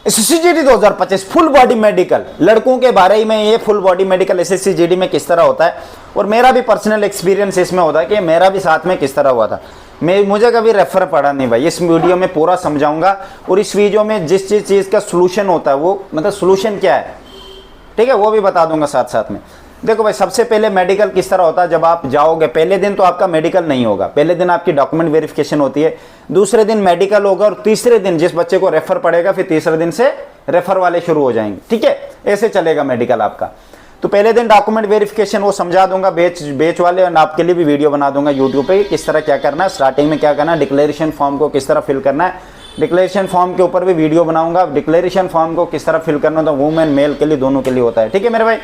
SSC-GD 2025 full body medical, लड़कों के बारे में ये फुल बॉडी मेडिकल SSC-GD में किस तरह होता है, और मेरा भी पर्सनल एक्सपीरियंस इसमें होता है कि मेरा भी साथ में किस तरह हुआ था। मुझे कभी रेफर पड़ा नहीं भाई। इस वीडियो में पूरा समझाऊंगा, और इस वीडियो में जिस चीज़ का सोल्यूशन होता है वो मतलब सोल्यूशन क्या है, ठीक है, वो भी बता दूंगा साथ साथ में। देखो भाई, सबसे पहले मेडिकल किस तरह होता है। जब आप जाओगे पहले दिन तो आपका मेडिकल नहीं होगा, पहले दिन आपकी डॉक्यूमेंट वेरिफिकेशन होती है, दूसरे दिन मेडिकल होगा, और तीसरे दिन जिस बच्चे को रेफर पड़ेगा फिर तीसरे दिन से रेफर वाले शुरू हो जाएंगे, ठीक है, ऐसे चलेगा मेडिकल आपका। तो पहले दिन डॉक्यूमेंट वेरिफिकेशन वो समझा दूंगा, बेच वाले, और आपके लिए भी वीडियो बना दूंगा यूट्यूब पे किस तरह क्या करना है, स्टार्टिंग में क्या करना है, डिक्लेरेशन फॉर्म को किस तरह फिल करना है, डिक्लेरेशन फॉर्म के ऊपर भी वीडियो बनाऊंगा, डिक्लेरेशन फॉर्म को किस तरह फिल करना होता है, वुमेन मेल के लिए दोनों के लिए होता है, ठीक है मेरे भाई।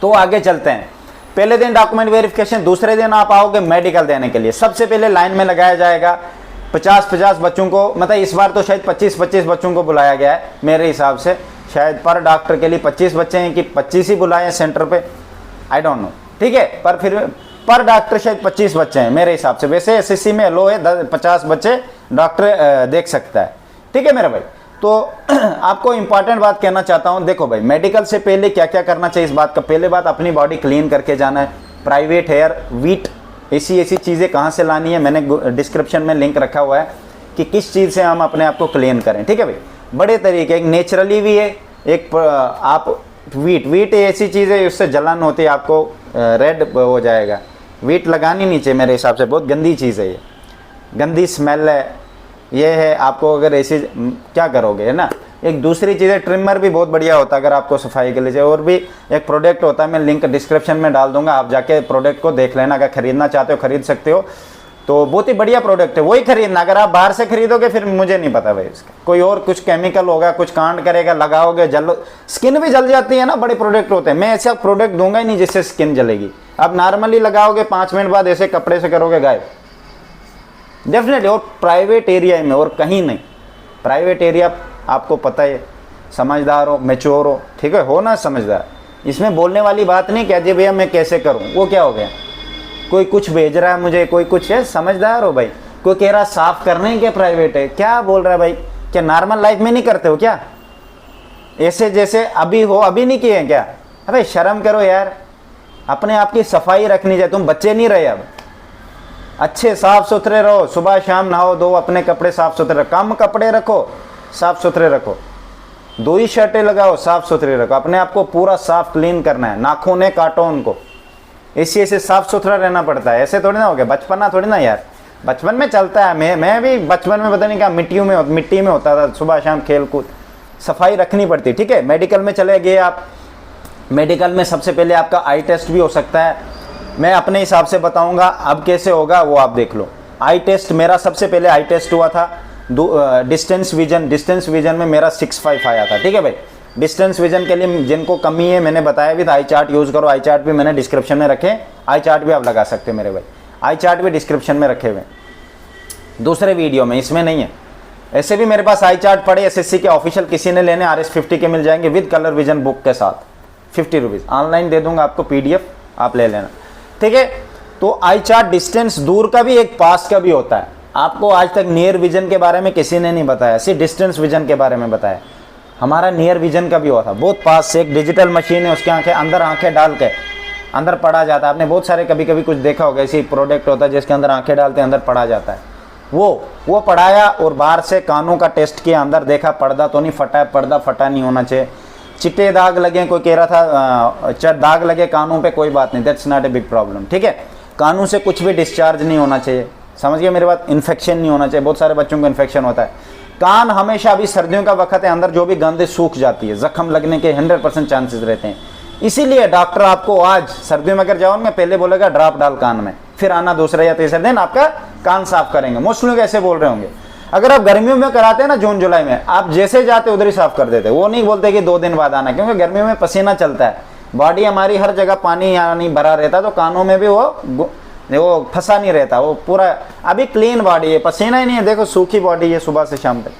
तो आगे चलते हैं। पहले दिन डॉक्यूमेंट वेरिफिकेशन, दूसरे दिन आप आओगे मेडिकल देने के लिए। सबसे पहले लाइन में लगाया जाएगा 50-50 बच्चों को, मतलब इस बार तो शायद 25-25 बच्चों को बुलाया गया है मेरे हिसाब से, शायद पर डॉक्टर के लिए 25 बच्चे हैं कि 25 ही बुलाए हैं सेंटर पे, आई डोंट नो, ठीक है, पर फिर पर डॉक्टर शायद 25 बच्चे हैं मेरे हिसाब से। वैसे SSC में लो है 50 बच्चे डॉक्टर देख सकता है, ठीक है मेरा भाई। तो आपको इंपॉर्टेंट बात कहना चाहता हूं, देखो भाई, मेडिकल से पहले क्या क्या करना चाहिए इस बात का। पहले बात, अपनी बॉडी क्लीन करके जाना है। प्राइवेट हेयर, वीट, ऐसी चीज़ें कहाँ से लानी है, मैंने डिस्क्रिप्शन में लिंक रखा हुआ है कि किस चीज़ से हम अपने आप को क्लीन करें, ठीक है भाई। बड़े तरीके, एक नेचुरली भी है, एक आप वीट ऐसी चीज़ है उससे जलन होती है, आपको रेड हो जाएगा। वीट लगानी नहीं चाहिए मेरे हिसाब से, बहुत गंदी चीज़ है ये, गंदी स्मेल है ये है। आपको अगर ऐसी क्या करोगे, है ना। एक दूसरी चीज़ है, ट्रिमर भी बहुत बढ़िया होता है अगर आपको सफाई के लिए चाहिए। और भी एक प्रोडक्ट होता है, मैं लिंक डिस्क्रिप्शन में डाल दूंगा, आप जाके प्रोडक्ट को देख लेना, अगर खरीदना चाहते हो खरीद सकते हो। तो बहुत ही बढ़िया प्रोडक्ट है, वही खरीदना। अगर आप बाहर से खरीदोगे फिर मुझे नहीं पता भाई, इसका कोई और कुछ केमिकल होगा, कुछ कांड करेगा, लगाओगे स्किन भी जल जाती है ना, बड़े प्रोडक्ट होते हैं। मैं ऐसा प्रोडक्ट दूंगा ही नहीं जिससे स्किन जलेगी। आप नॉर्मली लगाओगे, 5 मिनट बाद ऐसे कपड़े से करोगे गायब, डेफिनेटली। और प्राइवेट एरिया में, और कहीं नहीं। प्राइवेट एरिया आपको पता है, समझदार हो, मैच्योर हो, ठीक है, हो ना समझदार। इसमें बोलने वाली बात नहीं क्या जी भैया मैं कैसे करूं, वो क्या हो गया, कोई कुछ भेज रहा है मुझे, कोई कुछ है, समझदार हो भाई। कोई कह रहा साफ करने ही क्या प्राइवेट है, क्या बोल रहा है भाई, क्या नॉर्मल लाइफ में नहीं करते हो क्या, ऐसे जैसे अभी हो, अभी नहीं किए हैं क्या। अबे शर्म करो यार, अपने आप की सफाई रखनी चाहिए। तुम बच्चे नहीं रहे अब, अच्छे साफ सुथरे रहो, सुबह शाम नहाओ धो, अपने कपड़े साफ सुथरे, कम कपड़े रखो, साफ सुथरे रखो, 2 ही शर्टें लगाओ, साफ सुथरे रखो, अपने आप को पूरा साफ क्लीन करना है। नाखून काटो उनको, ऐसे साफ सुथरा रहना पड़ता है। ऐसे थोड़ी ना हो गया, बचपना थोड़ी ना यार, बचपन में चलता है। मैं भी बचपन में पता नहीं क्या मिट्टी में होता था, सुबह शाम खेल कूद, सफाई रखनी पड़ती, ठीक है। मेडिकल में चले गए आप, मेडिकल में सबसे पहले आपका आई टेस्ट भी हो सकता है। मैं अपने हिसाब से बताऊंगा, अब कैसे होगा वो आप देख लो। आई टेस्ट, मेरा सबसे पहले आई टेस्ट हुआ था डिस्टेंस विजन में मेरा 6.5 आया था, ठीक है भाई। डिस्टेंस विजन के लिए जिनको कमी है मैंने बताया भी था, आई चार्ट यूज़ करो। आई चार्ट भी मैंने डिस्क्रिप्शन में रखे, आई चार्ट भी आप लगा सकते हो मेरे भाई, आई चार्ट भी डिस्क्रिप्शन में रखे हुए दूसरे वीडियो में, इसमें नहीं है। ऐसे भी मेरे पास आई चार्ट पड़े SSC के ऑफिशियल, किसी ने लेने RS50 के मिल जाएंगे विद कलर विजन बुक के साथ, 50 रुपीज़ ऑनलाइन दे दूंगा आपको, PDF आप ले लेना, ठीक है। तो आई चार्ट डिस्टेंस दूर का भी एक पास का भी होता है। आपको आज तक नियर विजन के बारे में किसी ने नहीं बताया, सिर्फ डिस्टेंस विजन के बारे में बताया। हमारा नियर विजन का भी हुआ था, बहुत पास से। एक डिजिटल मशीन है, उसके अंदर आंखें डाल के अंदर पढ़ा जाता है। आपने बहुत सारे कभी कुछ देखा होगा, ऐसी प्रोडक्ट होता है जिसके अंदर आंखें डालते अंदर पढ़ा जाता है। वो पढ़ाया, और बाहर से कानों का टेस्ट किया, अंदर देखा पर्दा तो नहीं फटा है, पर्दा फटा नहीं होना चाहिए। चिट्टे दाग लगे, कोई कह रहा था दाग लगे कानों पे, कोई बात नहीं, that's not a big problem, ठीक है। कानों से कुछ भी डिस्चार्ज नहीं होना चाहिए, समझ गए मेरी बात। इन्फेक्शन नहीं होना चाहिए, बहुत सारे बच्चों को इन्फेक्शन होता है। कान हमेशा, अभी सर्दियों का वक्त है, अंदर जो भी गंद सूख जाती है, जख्म लगने के 100% चांसेस रहते हैं। इसीलिए डॉक्टर आपको आज सर्दियों में अगर जाओ, मैं पहले बोलेगा ड्रॉप डाल कान में, फिर आना दूसरे या तीसरे दिन आपका कान साफ करेंगे। मोस्ट लोग ऐसे बोल रहे होंगे। अगर आप गर्मियों में कराते हैं ना, जून जुलाई में, आप जैसे जाते उधर ही साफ कर देते, वो नहीं बोलते कि 2 दिन बाद आना, क्योंकि गर्मियों में पसीना चलता है, बॉडी हमारी हर जगह पानी यानी भरा रहता है, तो कानों में भी वो फंसा नहीं रहता, वो पूरा अभी क्लीन बॉडी है, पसीना ही नहीं है। देखो सूखी बॉडी है सुबह से शाम तक,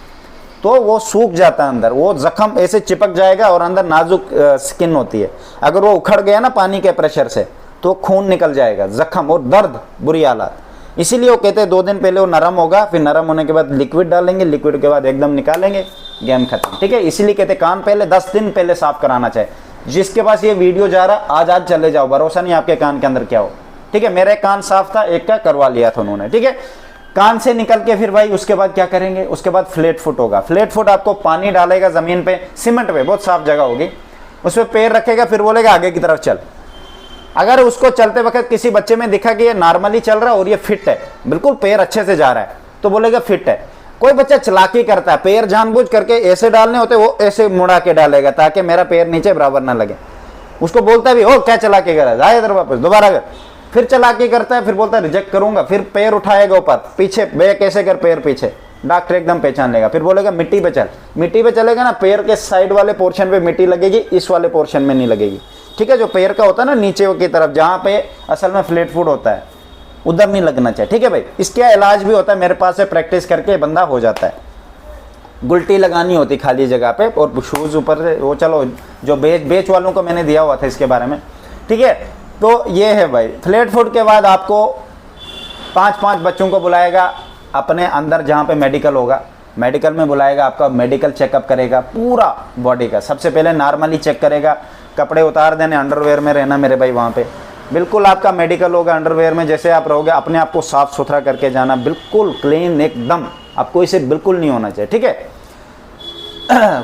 तो वो सूख जाता है अंदर, वो जख्म ऐसे चिपक जाएगा, और अंदर नाजुक स्किन होती है। अगर वो उखड़ गया ना पानी के प्रेशर से, तो खून निकल जाएगा, जख्म और दर्द, बुरी हालत। इसीलिए वो कहते हैं 2 दिन पहले वो नरम होगा, फिर नरम होने के बाद लिक्विड डालेंगे, लिक्विड के बाद एकदम निकालेंगे, गेम खत्म। ठीक है, इसीलिए कहते हैं कान पहले 10 दिन पहले साफ कराना चाहिए। जिसके पास ये वीडियो जा रहा आज चले जाओ, भरोसा नहीं आपके कान के अंदर क्या हो। ठीक है, मेरा कान साफ था, एक का करवा लिया था उन्होंने। ठीक है, कान से निकल के फिर भाई उसके बाद क्या करेंगे, उसके बाद फ्लैट फुट होगा। फ्लैट फुट आपको पानी डालेगा जमीन पे, सीमेंट पे, बहुत साफ जगह होगी, उस पर पैर रखेगा, फिर बोलेगा आगे की तरफ चल। अगर उसको चलते वक्त किसी बच्चे में दिखा कि ये नॉर्मली चल रहा है और ये फिट है, बिल्कुल पैर अच्छे से जा रहा है, तो बोलेगा फिट है। कोई बच्चा चालाकी करता है, पैर जानबूझ करके ऐसे डालने होते, वो ऐसे मुड़ा के डालेगा ताकि मेरा पैर नीचे बराबर ना लगे। उसको बोलता भी ओ क्या चालाकी कर रहा है, जाए इधर वापस, दोबारा कर। फिर चालाकी करता है, फिर बोलता है रिजेक्ट करूंगा, फिर पैर उठाएगा ऊपर, पीछे बैक ऐसे कर, पैर पीछे, डॉक्टर एकदम पहचान लेगा। फिर बोलेगा मिट्टी पे चल, मिट्टी पे चलेगा ना, पैर के साइड वाले पोर्शन पे मिट्टी लगेगी, इस वाले पोर्शन में नहीं लगेगी। ठीक है, जो पैर का होता है ना नीचे की तरफ, जहाँ पे असल में फ्लैट फुट होता है, उधर नहीं लगना चाहिए। ठीक है भाई, इसका इलाज भी होता है, मेरे पास से प्रैक्टिस करके बंदा हो जाता है। गुल्टी लगानी होती खाली जगह पे, और शूज़ ऊपर से, वो चलो जो बेच वालों को मैंने दिया हुआ था इसके बारे में। ठीक है, तो ये है भाई। फ्लैट फुट के बाद आपको 5-5 बच्चों को बुलाएगा अपने अंदर, जहाँ पे मेडिकल होगा, मेडिकल में बुलाएगा, आपका मेडिकल चेकअप करेगा पूरा बॉडी का। सबसे पहले नॉर्मली चेक करेगा, कपड़े उतार देने, अंडरवेयर में रहना मेरे भाई वहाँ पे। बिल्कुल आपका मेडिकल होगा अंडरवेयर में, जैसे आप रहोगे, अपने आप को साफ सुथरा करके जाना, बिल्कुल क्लीन एकदम, आपको इसे बिल्कुल नहीं होना चाहिए। ठीक है,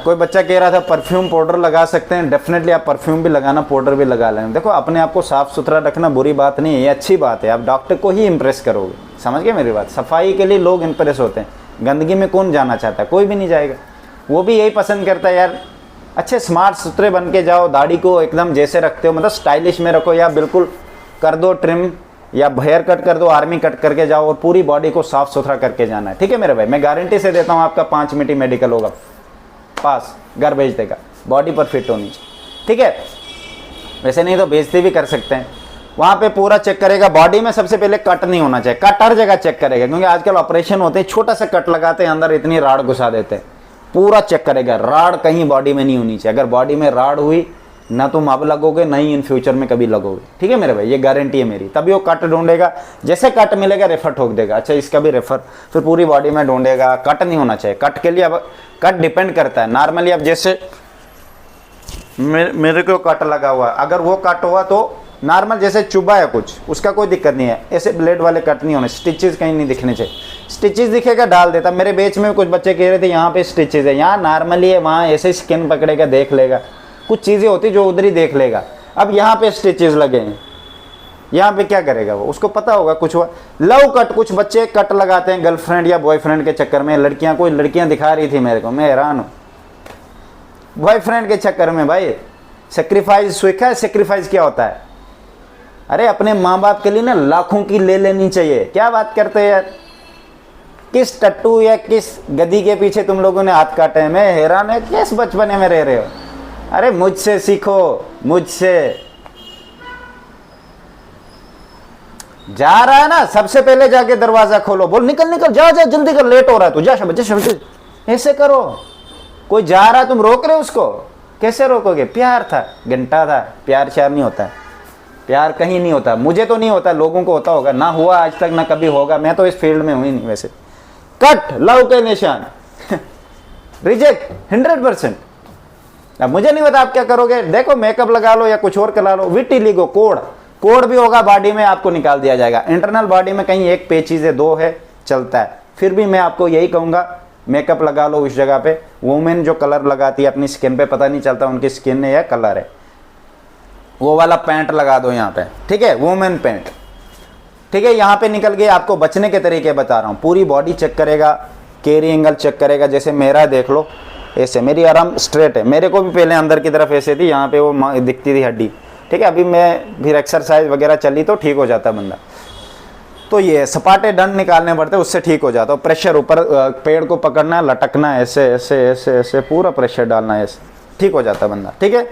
कोई बच्चा कह रहा था परफ्यूम पाउडर लगा सकते हैं, डेफिनेटली आप परफ्यूम भी लगाना, पाउडर भी लगा लेना। देखो अपने आप को साफ सुथरा रखना बुरी बात नहीं है, ये अच्छी बात है, आप डॉक्टर को ही इंप्रेस करोगे। समझ गए मेरी बात, सफाई के लिए लोग इंप्रेस होते हैं, गंदगी में कौन जाना चाहता है, कोई भी नहीं जाएगा। वो भी यही पसंद करता है यार, अच्छे स्मार्ट सुथरे बन के जाओ, दाढ़ी को एकदम जैसे रखते हो मतलब स्टाइलिश में रखो, या बिल्कुल कर दो ट्रिम, या हेयर कट कर दो, आर्मी कट करके जाओ, और पूरी बॉडी को साफ सुथरा करके जाना है। ठीक है मेरे भाई, मैं गारंटी से देता हूँ आपका 5 मिनट मेडिकल होगा पास, घर भेज देगा, बॉडी पर फिट होनी चाहिए। ठीक है, वैसे नहीं तो बेइज्जती भी कर सकते हैं। वहाँ पे पूरा चेक करेगा, बॉडी में सबसे पहले कट नहीं होना चाहिए, कट हर जगह चेक करेगा, क्योंकि आजकल ऑपरेशन होते हैं, छोटा सा कट लगाते हैं, अंदर इतनी राड़ घुसा देते हैं। पूरा चेक करेगा, राड़ कहीं बॉडी में नहीं होनी चाहिए। अगर बॉडी में राड़ हुई, ना तुम अब लगोगे, ना ही इन फ्यूचर में कभी लगोगे। ठीक है मेरे भाई, ये गारंटी है मेरी। तभी वो कट ढूंढेगा, जैसे कट मिलेगा रेफर ठोक देगा, अच्छा इसका भी रेफर, फिर पूरी बॉडी में ढूंढेगा। कट नहीं होना चाहिए, कट के लिए अब कट डिपेंड करता है। नॉर्मली अब जैसे मेरे को कट लगा हुआ है, अगर वो कट हुआ तो नॉर्मल जैसे चुभा है कुछ, उसका कोई दिक्कत नहीं है। ऐसे ब्लेड वाले कट नहीं होने, स्टिचेस कहीं नहीं दिखने चाहिए। स्टिचेस दिखेगा डाल देता। मेरे बेच में कुछ बच्चे कह रहे थे यहाँ पे स्टिचेस है, यहाँ नॉर्मली है, वहाँ ऐसे स्किन पकड़ेगा, देख लेगा, कुछ चीज़ें होती जो उधर ही देख लेगा। अब यहाँ पे स्टिचेस लगे हैं, यहाँ पे क्या करेगा वो, उसको पता होगा कुछ हुआ। लव कट, कुछ बच्चे कट लगाते हैं गर्लफ्रेंड या बॉयफ्रेंड के चक्कर में। लड़कियाँ, कोई लड़कियाँ दिखा रही थी मेरे को, मैं हैरान हूँ, बॉयफ्रेंड के चक्कर में भाई सेक्रीफाइस। सीखा है सेक्रीफाइस क्या होता है? अरे अपने माँ बाप के लिए ना लाखों की ले लेनी चाहिए। क्या बात करते हैं यार, किस टट्टू या किस गधी के पीछे तुम लोगों ने हाथ काटे हैं। मैं हैरान है, किस बचपने में रह रहे हो। अरे मुझसे सीखो, मुझसे। जा रहा है ना, सबसे पहले जाके दरवाजा खोलो, बोल निकल निकल, जा जा जल्दी कर, लेट हो रहा है तू, जा शाबाश। ऐसे करो। कोई जा रहा है, तुम रोक रहे हो उसको, कैसे रोकोगे? प्यार था, घंटा था, प्यार श्यार नहीं होता है, प्यार कहीं नहीं होता। मुझे तो नहीं होता, लोगों को होता होगा, ना हुआ आज तक, ना कभी होगा। मैं तो इस फील्ड में हुई नहीं वैसे। कट, लव के निशान, रिजेक्ट 100%। अब मुझे नहीं पता आप क्या करोगे। देखो मेकअप लगा लो या कुछ और करा लो, विटिलिगो कोड भी होगा बॉडी में, आपको निकाल दिया जाएगा। इंटरनल बॉडी में कहीं एक पेचीज है, 2 है, चलता है। फिर भी मैं आपको यही कहूंगा, मेकअप लगा लो उस जगह पे। वुमेन जो कलर लगाती है अपनी स्किन पे, पता नहीं चलता उनकी स्किन है या कलर है, वो वाला पैंट लगा दो यहाँ पे, ठीक है, वुमेन पैंट। ठीक है, यहाँ पे निकल गए। आपको बचने के तरीके बता रहा हूँ। पूरी बॉडी चेक करेगा, कैरी एंगल चेक करेगा। जैसे मेरा देख लो, ऐसे मेरी आराम स्ट्रेट है। मेरे को भी पहले अंदर की तरफ ऐसे थी, यहाँ पे वो दिखती थी हड्डी। ठीक है, अभी मैं फिर एक्सरसाइज वगैरह चली तो ठीक हो जाता बंदा। तो ये सपाटे डंड निकालने पड़ते, उससे ठीक हो जाता। प्रेशर ऊपर पेड़ को पकड़ना है, लटकना है, ऐसे ऐसे ऐसे ऐसे पूरा प्रेशर डालना है, ऐसे ठीक हो जाता बंदा। ठीक है,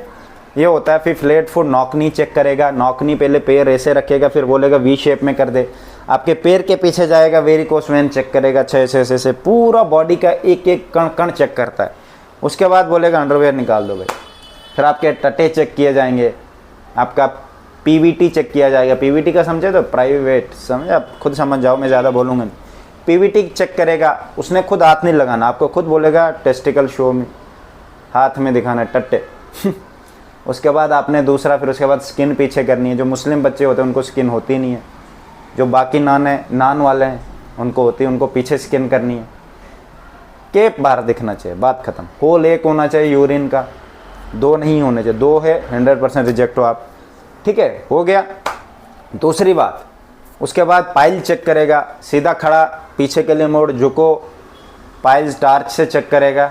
ये होता है। फिर फ्लैट फुट, नौकनी चेक करेगा। नौकनी पहले पैर ऐसे रखेगा, फिर बोलेगा वी शेप में कर दे। आपके पैर के पीछे जाएगा, वेरिकोस वेन चेक करेगा। 6 ऐसे ऐसे पूरा बॉडी का एक एक कण कण चेक करता है। उसके बाद बोलेगा अंडरवेयर निकाल दो भाई। फिर आपके टट्टे चेक किए जाएंगे, आपका पीवीटी चेक किया जाएगा। पीवीटी का समझे तो प्राइवेट, समझे, आप खुद समझ जाओ, मैं ज़्यादा बोलूँगा नहीं। पीवीटी चेक करेगा, उसने खुद हाथ नहीं लगाना, आपको खुद बोलेगा टेस्टिकल शो में, हाथ में दिखाना टट्टे उसके बाद आपने दूसरा, फिर उसके बाद स्किन पीछे करनी है। जो मुस्लिम बच्चे होते हैं उनको स्किन होती नहीं है, जो बाकी नान वाले हैं उनको होती है, उनको पीछे स्किन करनी है। केप बाहर दिखना चाहिए, बात खत्म। होल एक होना चाहिए यूरिन का, 2 नहीं होने चाहिए। 2 है 100% रिजेक्ट हो आप, ठीक है, हो गया। दूसरी बात, उसके बाद पाइल चेक करेगा, सीधा खड़ा, पीछे के लिए मोड़, झुको, पाइल टार्च से चेक करेगा,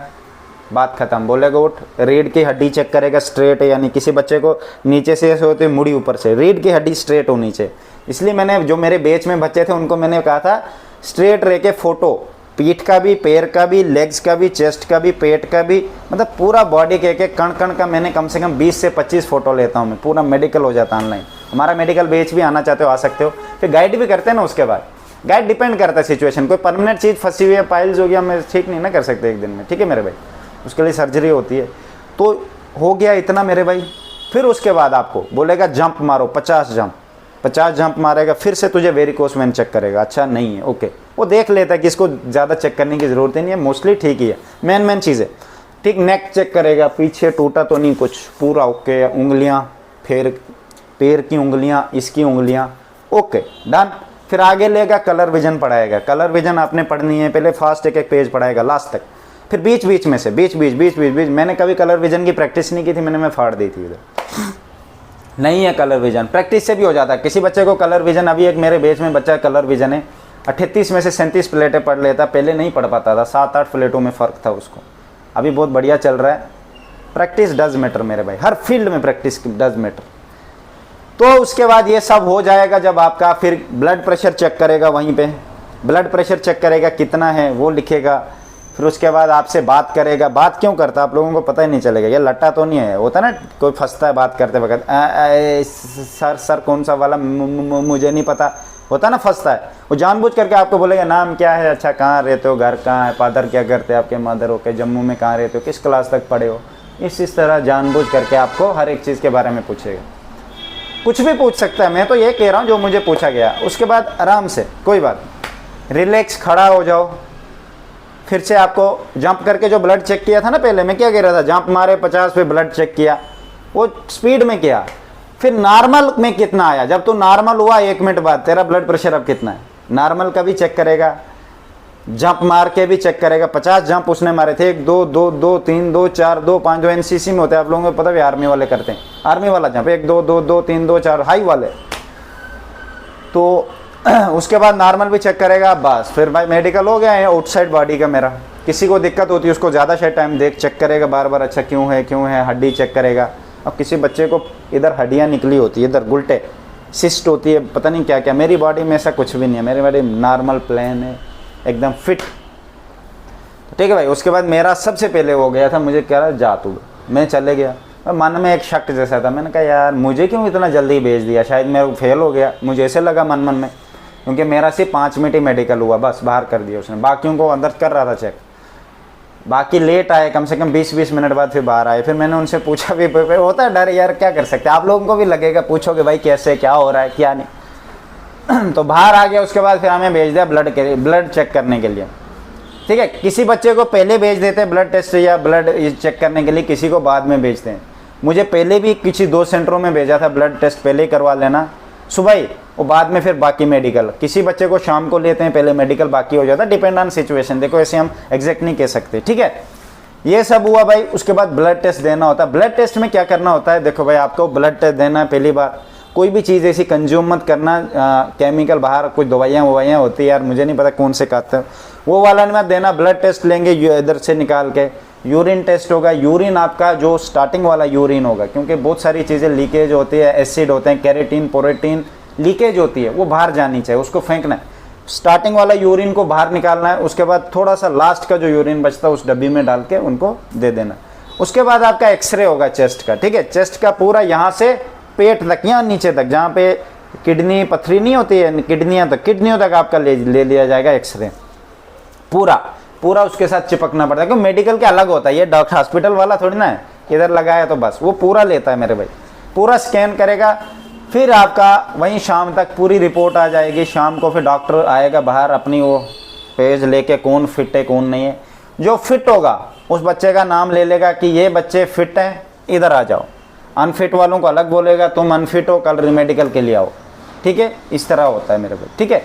बात खत्म। बोलेगा उठ। रीढ़ की हड्डी चेक करेगा स्ट्रेट है, यानी किसी बच्चे को नीचे से ऐसे होते मुड़ी ऊपर से, रीढ़ की हड्डी स्ट्रेट होनी चाहिए। इसलिए मैंने, जो मेरे बैच में बच्चे थे उनको मैंने कहा था स्ट्रेट रह के फोटो, पीठ का भी, पैर का भी, लेग्स का भी, चेस्ट का भी, पेट का भी, मतलब पूरा बॉडी के एक कण कण का मैंने कम से कम 20 से 25 फोटो लेता हूँ मैं। पूरा मेडिकल हो जाता है ऑनलाइन। हमारा मेडिकल बैच भी आना चाहते हो आ सकते हो। फिर गाइड भी करते हैं ना, उसके बाद गाइड डिपेंड करता है सिचुएशन। कोई परमानेंट चीज़ फंसी हुई है, पाइल्स हो गया, मैं ठीक नहीं ना कर सकते एक दिन में, ठीक है मेरे भाई, उसके लिए सर्जरी होती है। तो हो गया इतना मेरे भाई। फिर उसके बाद आपको बोलेगा जंप मारो, 50 जंप मारेगा, फिर से तुझे वेरिकोस वेन चेक करेगा। अच्छा नहीं है, ओके, वो देख लेता है कि इसको ज़्यादा चेक करने की ज़रूरत ही नहीं है, मोस्टली ठीक ही है। मेन चीज़ है, ठीक। नेक चेक करेगा, पीछे टूटा तो नहीं कुछ, पूरा ओके। उंगलियाँ, फिर पैर की उंगलियाँ, इसकी उंगलियाँ, ओके, डन। फिर आगे लेगा, कलर विजन पढ़ाएगा। कलर विजन आपने पढ़नी है, पहले फास्ट एक पेज पढ़ाएगा लास्ट तक, फिर बीच में से बीच मैंने कभी कलर विजन की प्रैक्टिस नहीं की थी, मैं फाड़ दी थी इधर। नहीं है कलर विजन, प्रैक्टिस से भी हो जाता है। किसी बच्चे को कलर विजन, अभी एक मेरे बैच में बच्चा कलर विजन है, 38 में से 37 प्लेटें पढ़ लेता, पहले नहीं पढ़ पाता था, 7-8 प्लेटों में फ़र्क था उसको, अभी बहुत बढ़िया चल रहा है। प्रैक्टिस डज मैटर मेरे भाई, हर फील्ड में प्रैक्टिस डज मैटर। तो उसके बाद ये सब हो जाएगा जब आपका, फिर ब्लड प्रेशर चेक करेगा, वहीं पे ब्लड प्रेशर चेक करेगा कितना है वो लिखेगा। फिर उसके बाद आपसे बात करेगा। बात क्यों करता है आप लोगों को पता ही नहीं चलेगा, ये लट्टा तो नहीं है, होता ना कोई फंसता है बात करते वक्त, सर कौन सा वाला, मुझे नहीं पता, होता ना, फंसता है। वो जानबूझ करके आपको बोलेगा नाम क्या है, अच्छा कहाँ रहते हो, घर कहाँ है, फादर क्या करते हैं आपके, मदर ओके, जम्मू में कहाँ रहते हो, किस क्लास तक पढ़े हो, इस तरह जानबूझ करके आपको हर एक चीज़ के बारे में पूछेगा। कुछ भी पूछ सकता है, मैं तो ये कह रहा हूँ जो मुझे पूछा गया। उसके बाद आराम से, कोई बात, रिलैक्स, खड़ा हो जाओ। फिर से आपको जंप करके जो ब्लड चेक किया था ना पहले, मैं क्या कह रहा था, जंप मारे 50 पे ब्लड चेक किया, वो स्पीड में किया। फिर नॉर्मल में कितना आया, जब तू नॉर्मल हुआ 1 मिनट बाद तेरा ब्लड प्रेशर अब कितना है, नॉर्मल का भी चेक करेगा, जंप मार के भी चेक करेगा। 50 जंप उसने मारे थे, 1 2 2 2 3 2 4 2 5, जो एनसीसी में होते हैं, आप लोगों को पता है, आर्मी वाले करते हैं, आर्मी वाला जंप 1 2 2 2 3 2 4 हाई वाले। तो उसके बाद नॉर्मल भी चेक करेगा, बस फिर भाई मेडिकल हो गया है आउटसाइड बॉडी का मेरा। किसी को दिक्कत होती है उसको ज़्यादा शायद टाइम देख चेक करेगा बार बार, अच्छा क्यों है, हड्डी चेक करेगा। अब किसी बच्चे को इधर हड्डियाँ निकली होती है, इधर गुल्टे, सिस्ट होती है, पता नहीं क्या क्या। मेरी बॉडी में ऐसा कुछ भी नहीं है, मेरी बॉडी नॉर्मल प्लेन है, एकदम फिट, ठीक है भाई। उसके बाद मेरा सबसे पहले हो गया था, मुझे कह रहा जा तू, मैं चले गया। मन में एक शक जैसा था, मैंने कहा यार मुझे क्यों इतना जल्दी भेज दिया, शायद मैं फेल हो गया, मुझे ऐसे लगा मन में, क्योंकि मेरा सिर्फ 5 मिनट ही मेडिकल हुआ, बस बाहर कर दिया उसने, बाकियों को अंदर कर रहा था चेक। बाकी लेट आए, कम से कम 20-20 मिनट बाद फिर बाहर आए। फिर मैंने उनसे पूछा भी, होता है डर यार, क्या कर सकते हैं, आप लोगों को भी लगेगा, पूछोगे भाई कैसे, क्या हो रहा है, क्या नहीं। तो बाहर आ गया। उसके बाद फिर हमें भेज दिया ब्लड चेक करने के लिए, ठीक है। किसी बच्चे को पहले भेज देते हैं ब्लड टेस्ट या ब्लड चेक करने के लिए, किसी को बाद में भेजते हैं। मुझे पहले भी किसी 2 सेंटरों में भेजा था, ब्लड टेस्ट पहले ही करवा लेना सुबह ही, और बाद में फिर बाकी मेडिकल। किसी बच्चे को शाम को लेते हैं, पहले मेडिकल बाकी हो जाता है, डिपेंड ऑन सिचुएशन। देखो ऐसे हम एग्जैक्ट नहीं कह सकते, ठीक है। ये सब हुआ भाई। उसके बाद ब्लड टेस्ट देना होता है। ब्लड टेस्ट में क्या करना होता है, देखो भाई आपको ब्लड टेस्ट देना है, पहली बार कोई भी चीज़ ऐसी कंज्यूम मत करना, केमिकल बाहर कुछ दवाइयाँ होती है यार, मुझे नहीं पता कौन से खाते हैं, वो वाला मत देना। ब्लड टेस्ट लेंगे इधर से निकाल के। यूरिन टेस्ट होगा, यूरिन आपका जो स्टार्टिंग वाला यूरिन होगा, क्योंकि बहुत सारी चीज़ें लीकेज होती है, एसिड होते हैं, कैरेटीन पोरेटीन लीकेज होती है, वो बाहर जानी चाहिए, उसको फेंकना है। स्टार्टिंग वाला यूरिन को बाहर निकालना है। उसके बाद थोड़ा सा लास्ट का जो यूरिन बचता है उस डब्बी में डाल के उनको दे देना। उसके बाद आपका एक्सरे होगा चेस्ट का, ठीक है। चेस्ट का पूरा यहाँ से पेट तक, यहाँ नीचे तक, जहाँ पे किडनी पथरी नहीं होती है, किडनियों तक आपका ले लिया जाएगा एक्सरे पूरा उसके साथ चिपकना पड़ता है, क्योंकि मेडिकल के अलग होता है, ये डॉक्टर हॉस्पिटल वाला थोड़ी ना है, इधर लगाया तो बस, वो पूरा लेता है मेरे भाई। पूरा स्कैन करेगा, फिर आपका वहीं शाम तक पूरी रिपोर्ट आ जाएगी। शाम को फिर डॉक्टर आएगा बाहर अपनी वो पेज लेके, कौन फिट है कौन नहीं है। जो फिट होगा उस बच्चे का नाम ले लेगा कि ये बच्चे फिट हैं, इधर आ जाओ। अनफिट वालों को अलग बोलेगा, तुम अनफिट हो, कल मेडिकल के लिए आओ। ठीक है, इस तरह होता है मेरे को। ठीक है,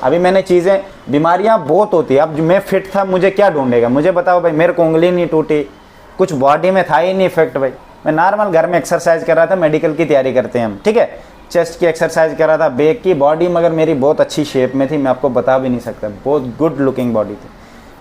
अभी मैंने चीज़ें, बीमारियां बहुत होती है। अब मैं फिट था, मुझे क्या ढूंढेगा? मुझे बताओ भाई, मेरे को उंगली नहीं टूटी, कुछ बॉडी में था ही नहीं इफेक्ट भाई। मैं नॉर्मल घर में एक्सरसाइज कर रहा था, मेडिकल की तैयारी करते हैं हम। ठीक है, चेस्ट की एक्सरसाइज कर रहा था, बैक की, बॉडी मगर मेरी बहुत अच्छी शेप में थी, मैं आपको बता भी नहीं सकता, बहुत गुड लुकिंग बॉडी थी।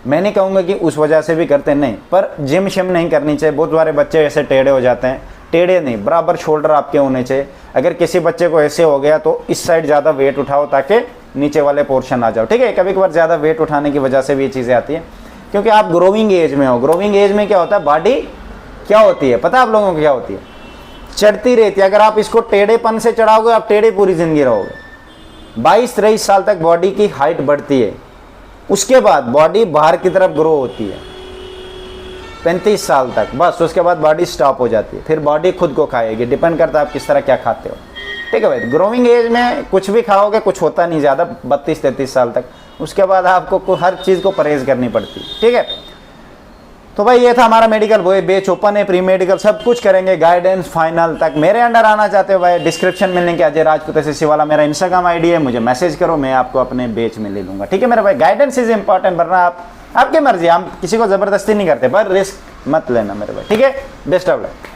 मैं नहीं कहूँगा कि उस वजह से भी करते नहीं, पर जिम शिम नहीं करनी चाहिए। बहुत सारे बच्चे ऐसे टेढ़े हो जाते हैं, टेढ़े नहीं, बराबर शोल्डर आपके होने चाहिए। अगर किसी बच्चे को ऐसे हो गया तो इस साइड ज़्यादा वेट उठाओ ताकि नीचे वाले पोर्शन आ जाओ। ठीक है, कभी कभार ज़्यादा वेट उठाने की वजह से भी ये चीज़ें आती हैं, क्योंकि आप ग्रोइंग एज में हो। ग्रोइंग एज में क्या होता है, बॉडी क्या होती है पता है आप लोगों को? क्या होती है, चढ़ती रहती है। अगर आप इसको टेढ़ेपन से चढ़ाओगे, आप टेढ़े पूरी ज़िंदगी रहोगे। 22-23 साल तक बॉडी की हाइट बढ़ती है, उसके बाद बॉडी बाहर की तरफ ग्रो होती है 35 साल तक, बस उसके बाद बॉडी स्टॉप हो जाती है। फिर बॉडी खुद को खाएगी, डिपेंड करता है आप किस तरह क्या खाते हो। ठीक है भाई, ग्रोइंग एज में कुछ भी खाओगे कुछ होता नहीं ज़्यादा, 32-33 साल तक। उसके बाद आपको हर चीज़ को परहेज करनी पड़ती है। ठीक है, तो भाई ये था हमारा मेडिकल। वो बेच ओपन है, प्री मेडिकल सब कुछ करेंगे, गाइडेंस फाइनल तक। मेरे अंडर आना चाहते हो भाई, डिस्क्रिप्शन में लिंक है, अजय राजपूत एसएससी वाला मेरा इंस्टाग्राम आईडी है, मुझे मैसेज करो, मैं आपको अपने बेच में ले लूँगा। ठीक है मेरे भाई, गाइडेंस इज इंपॉर्टेंट, वरना आप आपकी मर्जी, हम किसी को ज़बरदस्ती नहीं करते, पर रिस्क मत लेना मेरे भाई। ठीक है, बेस्ट ऑफ लक।